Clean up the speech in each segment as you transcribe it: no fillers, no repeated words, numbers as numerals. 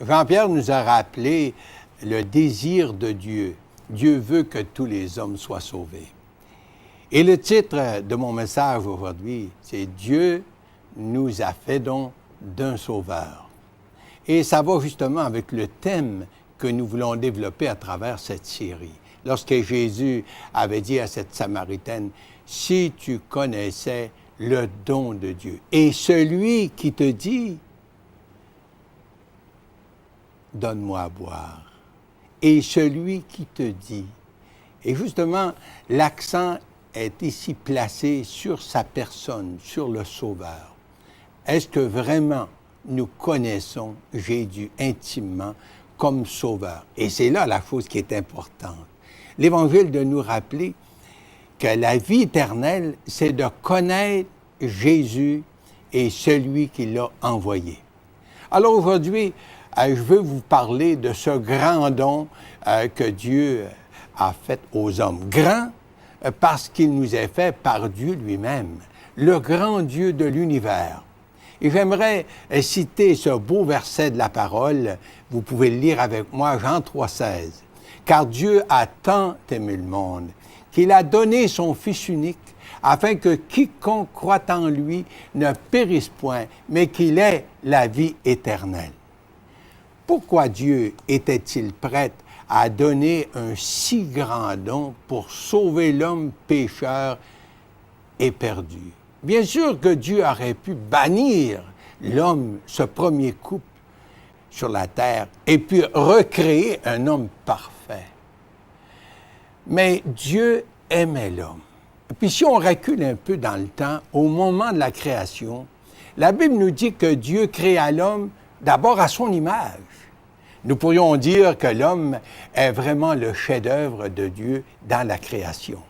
Jean-Pierre nous a rappelé le désir de Dieu. Dieu veut que tous les hommes soient sauvés. Et le titre de mon message aujourd'hui, c'est « Dieu nous a fait don d'un sauveur ». Et ça va justement avec le thème que nous voulons développer à travers cette série. Lorsque Jésus avait dit à cette Samaritaine, « Si tu connaissais le don de Dieu, et celui qui te dit, donne-moi à boire, et celui qui te dit. » Et justement, l'accent est ici placé sur sa personne, sur le Sauveur. Est-ce que vraiment nous connaissons Jésus intimement comme Sauveur? Et c'est là la chose qui est importante. L'Évangile de nous rappeler que la vie éternelle, c'est de connaître Jésus et celui qui l'a envoyé. Alors aujourd'hui, je veux vous parler de ce grand don que Dieu a fait aux hommes. Grand parce qu'il nous est fait par Dieu lui-même, le grand Dieu de l'univers. Et j'aimerais citer ce beau verset de la parole. Vous pouvez le lire avec moi, Jean 3,16. « Car Dieu a tant aimé le monde qu'il a donné son Fils unique, afin que quiconque croit en lui ne périsse point, mais qu'il ait la vie éternelle. » Pourquoi Dieu était-il prêt à donner un si grand don pour sauver l'homme pécheur et perdu? Bien sûr que Dieu aurait pu bannir l'homme, ce premier couple sur la terre, et puis recréer un homme parfait. Mais Dieu aimait l'homme. Puis si on recule un peu dans le temps, au moment de la création, la Bible nous dit que Dieu créa l'homme d'abord à son image. Nous pourrions dire que l'homme est vraiment le chef-d'œuvre de Dieu dans la création.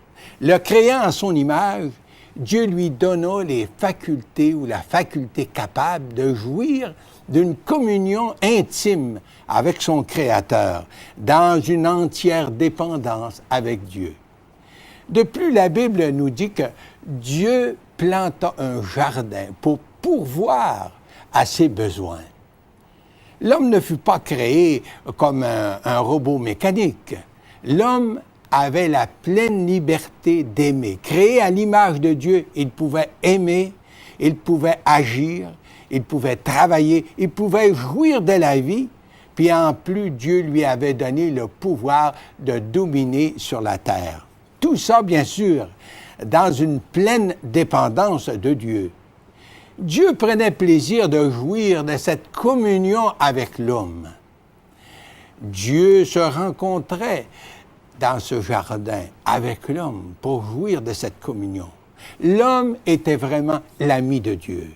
Le créant à son image, Dieu lui donna les facultés ou la faculté capable de jouir d'une communion intime avec son Créateur, dans une entière dépendance avec Dieu. De plus, la Bible nous dit que Dieu planta un jardin pour pourvoir à ses besoins. L'homme ne fut pas créé comme un robot mécanique. L'homme avait la pleine liberté d'aimer. Créé à l'image de Dieu, il pouvait aimer, il pouvait agir, il pouvait travailler, il pouvait jouir de la vie, puis en plus, Dieu lui avait donné le pouvoir de dominer sur la terre. Tout ça, bien sûr, dans une pleine dépendance de Dieu. Dieu prenait plaisir de jouir de cette communion avec l'homme. Dieu se rencontrait dans ce jardin avec l'homme pour jouir de cette communion. L'homme était vraiment l'ami de Dieu.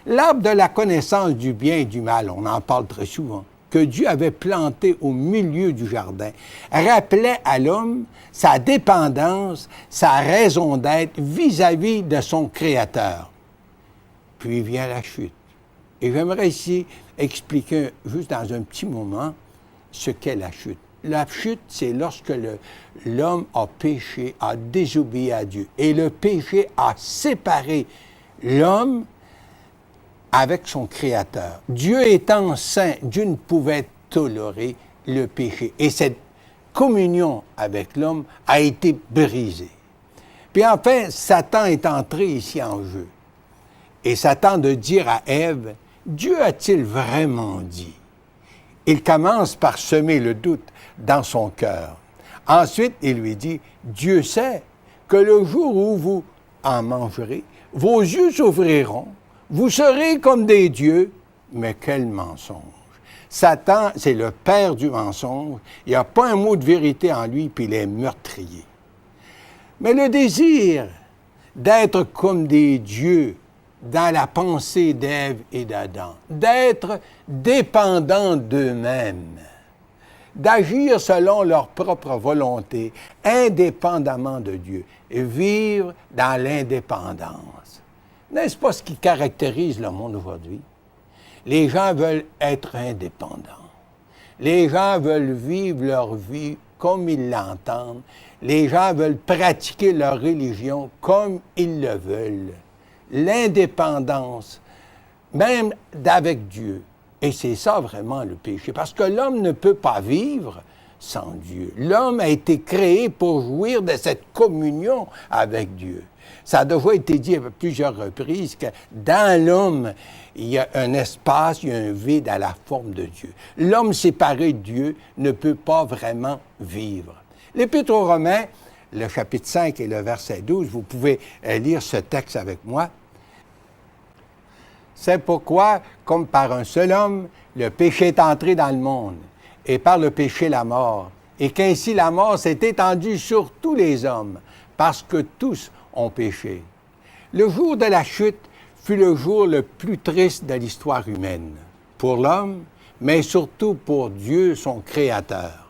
L'arbre de la connaissance du bien et du mal, on en parle très souvent, que Dieu avait planté au milieu du jardin, rappelait à l'homme sa dépendance, sa raison d'être vis-à-vis de son Créateur. Puis vient la chute. Et j'aimerais ici expliquer juste dans un petit moment ce qu'est la chute. La chute, c'est lorsque l'homme a péché, a désobéi à Dieu. Et le péché a séparé l'homme avec son Créateur. Dieu étant saint, Dieu ne pouvait tolérer le péché. Et cette communion avec l'homme a été brisée. Puis enfin, Satan est entré ici en jeu. Et Satan de dire à Ève, « Dieu a-t-il vraiment dit? » Il commence par semer le doute dans son cœur. Ensuite, il lui dit, « Dieu sait que le jour où vous en mangerez, vos yeux s'ouvriront, vous serez comme des dieux. » Mais quel mensonge! Satan, c'est le père du mensonge. Il n'y a pas un mot de vérité en lui, puis il est meurtrier. Mais le désir d'être comme des dieux, dans la pensée d'Ève et d'Adam, d'être dépendants d'eux-mêmes, d'agir selon leur propre volonté, indépendamment de Dieu, et vivre dans l'indépendance. N'est-ce pas ce qui caractérise le monde aujourd'hui? Les gens veulent être indépendants. Les gens veulent vivre leur vie comme ils l'entendent. Les gens veulent pratiquer leur religion comme ils le veulent. L'indépendance, même d'avec Dieu, Et c'est ça vraiment le péché, parce que l'homme ne peut pas vivre sans Dieu. L'homme a été créé pour jouir de cette communion avec Dieu. Ça a déjà été dit à plusieurs reprises que dans l'homme, il y a un espace, il y a un vide à la forme de Dieu. L'homme séparé de Dieu ne peut pas vraiment vivre. L'Épître aux Romains, le chapitre 5 et le verset 12, vous pouvez lire ce texte avec moi. C'est pourquoi, comme par un seul homme, le péché est entré dans le monde, et par le péché la mort, et qu'ainsi la mort s'est étendue sur tous les hommes, parce que tous ont péché. Le jour de la chute fut le jour le plus triste de l'histoire humaine, pour l'homme, mais surtout pour Dieu, son Créateur.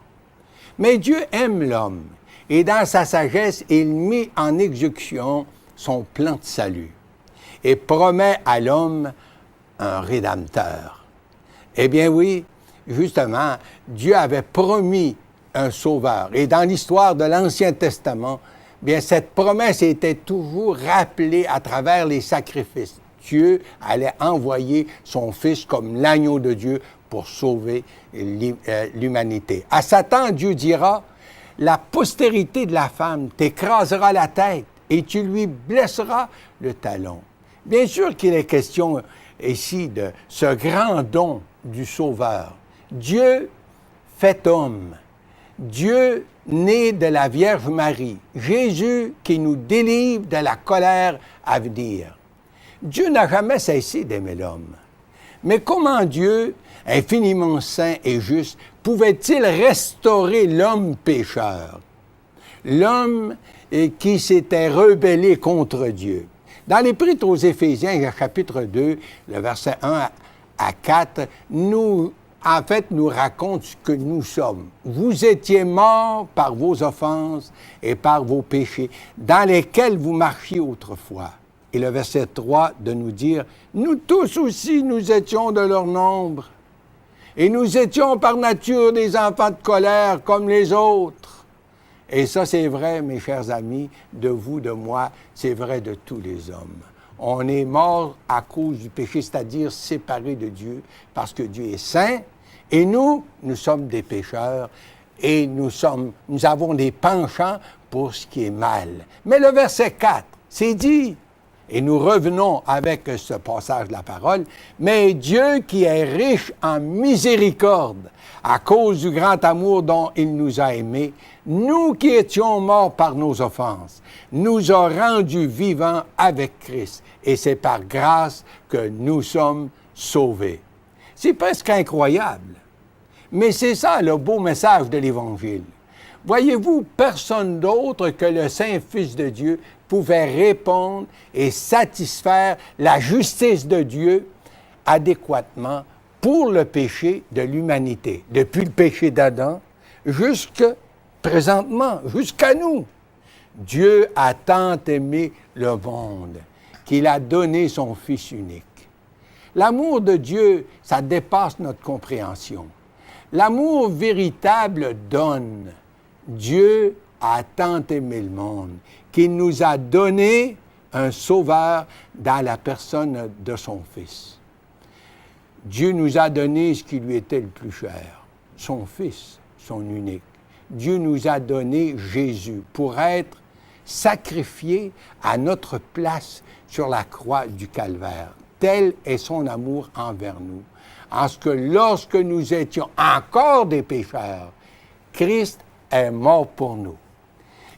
Mais Dieu aime l'homme, et dans sa sagesse, il mit en exécution son plan de salut, et promet à l'homme un Rédempteur. Eh bien oui, justement, Dieu avait promis un Sauveur. Et dans l'histoire de l'Ancien Testament, bien, cette promesse était toujours rappelée à travers les sacrifices. Dieu allait envoyer son Fils comme l'agneau de Dieu pour sauver l'humanité. À Satan, Dieu dira, « La postérité de la femme t'écrasera la tête et tu lui blesseras le talon. » Bien sûr qu'il est question ici de ce grand don du Sauveur. Dieu fait homme. Dieu né de la Vierge Marie. Jésus qui nous délivre de la colère à venir. Dieu n'a jamais cessé d'aimer l'homme. Mais comment Dieu, infiniment saint et juste, pouvait-il restaurer l'homme pécheur? L'homme qui s'était rebellé contre Dieu. Dans l'Épître aux Éphésiens, chapitre 2, le verset 1 à 4, nous raconte ce que nous sommes. Vous étiez morts par vos offenses et par vos péchés, dans lesquels vous marchiez autrefois. Et le verset 3 de nous dire, nous tous aussi, nous étions de leur nombre, et nous étions par nature des enfants de colère comme les autres. Et ça, c'est vrai, mes chers amis, de vous, de moi, c'est vrai de tous les hommes. On est mort à cause du péché, c'est-à-dire séparés de Dieu, parce que Dieu est saint, et nous sommes des pécheurs, et nous avons des penchants pour ce qui est mal. Mais le verset 4, c'est dit, et nous revenons avec ce passage de la parole, « Mais Dieu qui est riche en miséricorde, à cause du grand amour dont il nous a aimés, nous qui étions morts par nos offenses, nous a rendus vivants avec Christ, et c'est par grâce que nous sommes sauvés. » C'est presque incroyable, mais c'est ça le beau message de l'Évangile. Voyez-vous, personne d'autre que le Saint-Fils de Dieu pouvait répondre et satisfaire la justice de Dieu adéquatement pour le péché de l'humanité, depuis le péché d'Adam jusqu'à présentement, jusqu'à nous. Dieu a tant aimé le monde qu'il a donné son Fils unique. L'amour de Dieu, ça dépasse notre compréhension. L'amour véritable donne. Dieu a tant aimé le monde qu'il nous a donné un sauveur dans la personne de son Fils. Dieu nous a donné ce qui lui était le plus cher, son Fils, son unique. Dieu nous a donné Jésus pour être sacrifié à notre place sur la croix du Calvaire. Tel est son amour envers nous, en ce que lorsque nous étions encore des pécheurs, Christ est mort pour nous.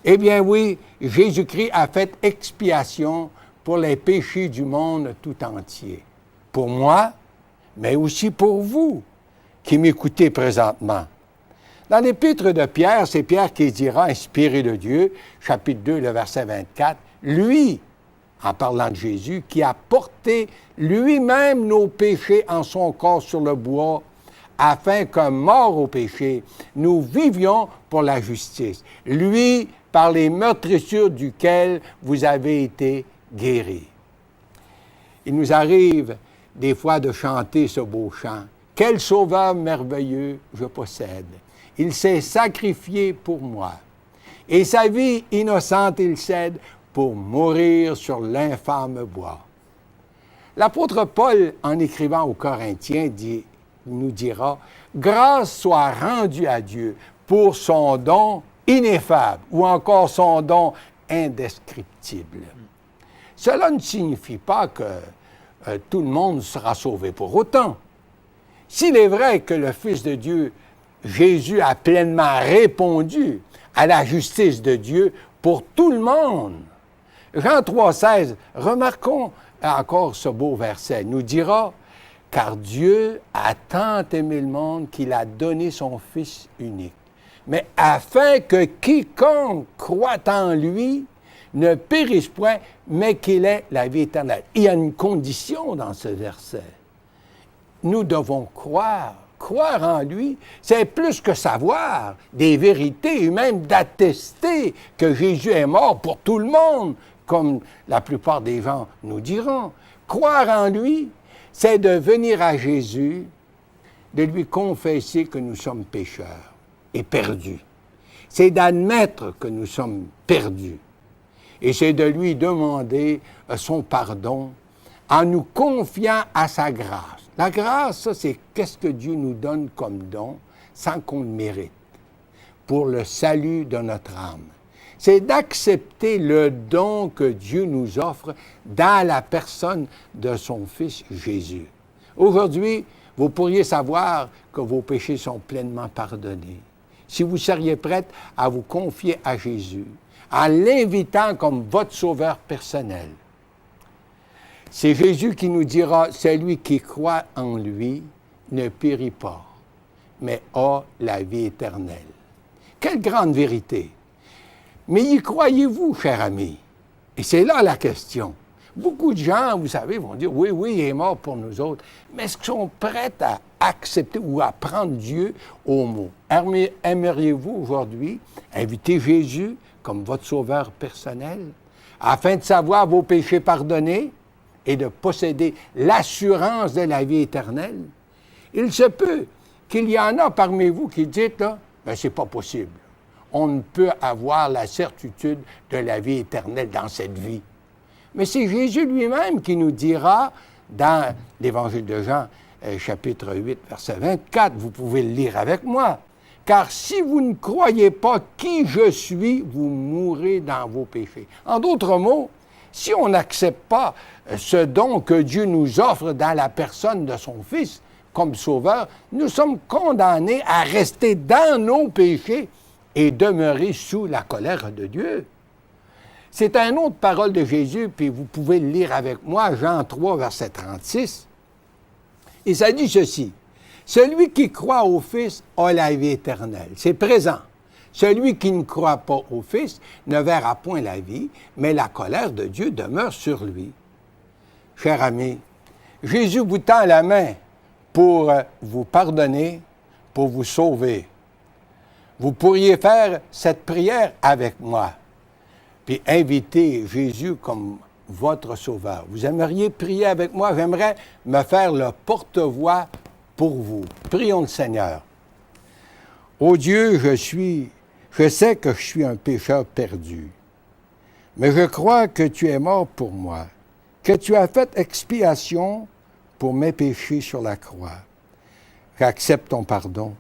Eh bien oui, Jésus-Christ a fait expiation pour les péchés du monde tout entier. Pour moi, mais aussi pour vous qui m'écoutez présentement. Dans l'Épître de Pierre, c'est Pierre qui dira, inspiré de Dieu, chapitre 2, le verset 24, « Lui, en parlant de Jésus, qui a porté lui-même nos péchés en son corps sur le bois, afin que, mort au péché, nous vivions pour la justice. Lui, par les meurtrissures duquel vous avez été guéris. » Il nous arrive des fois de chanter ce beau chant. « Quel sauveur merveilleux je possède! Il s'est sacrifié pour moi. Et sa vie innocente il cède pour mourir sur l'infâme bois. » L'apôtre Paul, en écrivant aux Corinthiens, dit nous dira « Grâce soit rendue à Dieu pour son don ineffable ou encore son don indescriptible. » Cela ne signifie pas que tout le monde sera sauvé pour autant. S'il est vrai que le Fils de Dieu, Jésus, a pleinement répondu à la justice de Dieu pour tout le monde, Jean 3,16, remarquons encore ce beau verset, nous dira « Car Dieu a tant aimé le monde qu'il a donné son Fils unique, mais afin que quiconque croit en lui ne périsse point, mais qu'il ait la vie éternelle. » Il y a une condition dans ce verset. Nous devons croire. Croire en lui, c'est plus que savoir des vérités et même d'attester que Jésus est mort pour tout le monde, comme la plupart des gens nous diront. Croire en lui, c'est de venir à Jésus, de lui confesser que nous sommes pécheurs et perdus. C'est d'admettre que nous sommes perdus. Et c'est de lui demander son pardon en nous confiant à sa grâce. La grâce, ça, c'est qu'est-ce que Dieu nous donne comme don sans qu'on le mérite, pour le salut de notre âme. C'est d'accepter le don que Dieu nous offre dans la personne de son Fils Jésus. Aujourd'hui, vous pourriez savoir que vos péchés sont pleinement pardonnés. Si vous seriez prête à vous confier à Jésus, en l'invitant comme votre sauveur personnel. C'est Jésus qui nous dira, celui qui croit en lui ne périt pas, mais a la vie éternelle. Quelle grande vérité! Mais y croyez-vous, cher ami? Et c'est là la question. Beaucoup de gens, vous savez, vont dire, oui, il est mort pour nous autres, mais est-ce qu'ils sont prêts à accepter ou à prendre Dieu au mot? Aimeriez-vous aujourd'hui inviter Jésus comme votre sauveur personnel, afin de savoir vos péchés pardonnés et de posséder l'assurance de la vie éternelle? Il se peut qu'il y en a parmi vous qui disent, là, ben, c'est pas possible. On ne peut avoir la certitude de la vie éternelle dans cette vie. Mais c'est Jésus lui-même qui nous dira, dans l'Évangile de Jean, chapitre 8, verset 24, vous pouvez le lire avec moi, « Car si vous ne croyez pas qui je suis, vous mourrez dans vos péchés. » En d'autres mots, si on n'accepte pas ce don que Dieu nous offre dans la personne de son Fils comme sauveur, nous sommes condamnés à rester dans nos péchés et demeurer sous la colère de Dieu. C'est une autre parole de Jésus, puis vous pouvez le lire avec moi, Jean 3, verset 36. Et ça dit ceci, « Celui qui croit au Fils a la vie éternelle. » C'est présent. Celui qui ne croit pas au Fils ne verra point la vie, mais la colère de Dieu demeure sur lui. Cher ami, Jésus vous tend la main pour vous pardonner, pour vous sauver. Vous pourriez faire cette prière avec moi, puis inviter Jésus comme votre sauveur. Vous aimeriez prier avec moi? J'aimerais me faire le porte-voix pour vous. Prions le Seigneur. Ô Dieu, je sais que je suis un pécheur perdu, mais je crois que tu es mort pour moi, que tu as fait expiation pour mes péchés sur la croix. J'accepte ton pardon.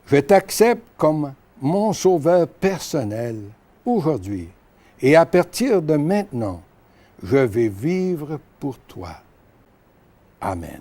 Je t'accepte comme mon sauveur personnel aujourd'hui. Et à partir de maintenant, je vais vivre pour toi. Amen.